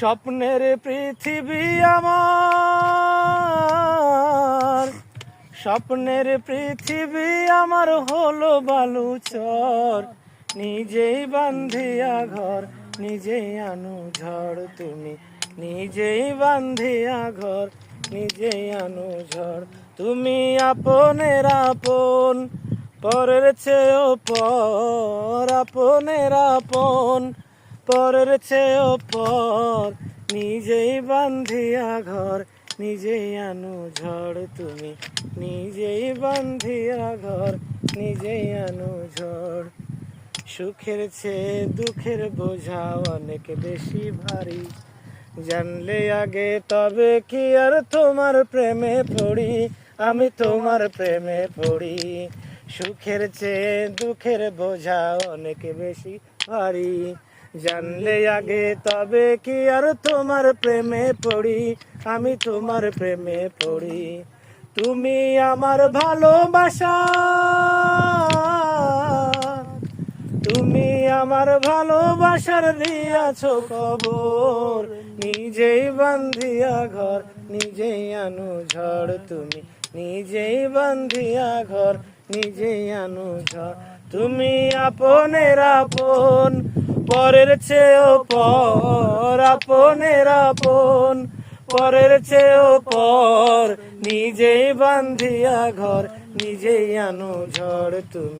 স্বপ্নের পৃথিবী আমার, স্বপ্নের পৃথিবী আমার হলো বালুচর। নিজেই বান্ধিয়া ঘর, নিজেই আনু ঝড়। তুমি নিজেই বান্ধিয়া ঘর, নিজেই আনু ঝড়। তুমি আপনের আপন, পরের চেয়েও পর। আপনের আপন, পরের চেয়েও পর। নিজেই বান্ধিয়া ঘর, নিজেই আনু ঝড়। তুমি নিজেই বান্ধিয়া ঘর, নিজেই আনু ঝড়। সুখের চেয়ে দুঃখের বোঝা অনেক বেশি ভারী। জানলে আগে তবে কি আর তোমার প্রেমে পড়ি, আমি তোমার প্রেমে পড়ি। সুখের চেয়ে দুঃখের বোঝা অনেক বেশি ভারী। জানলে আগে তবে কি আর তোমার প্রেমে পড়ি, আমি তোমার প্রেমে পড়ি। তুমি আমার ভালোবাসা, তুমি আমার ভালোবাসার দিয়াছ খবর। নিজেই বান্ধিয়া ঘর, নিজেই আনু ঝড়। তুমি নিজেই বান্ধিয়া ঘর, নিজেই আনু ঝড়। তুমি আপনের আপন, পরের চেয়েও পর। আপনের আপন, পরের চেয়েও পর। নিজেই বান্ধিয়া ঘর, নিজেই আনু ঝড়। তুমি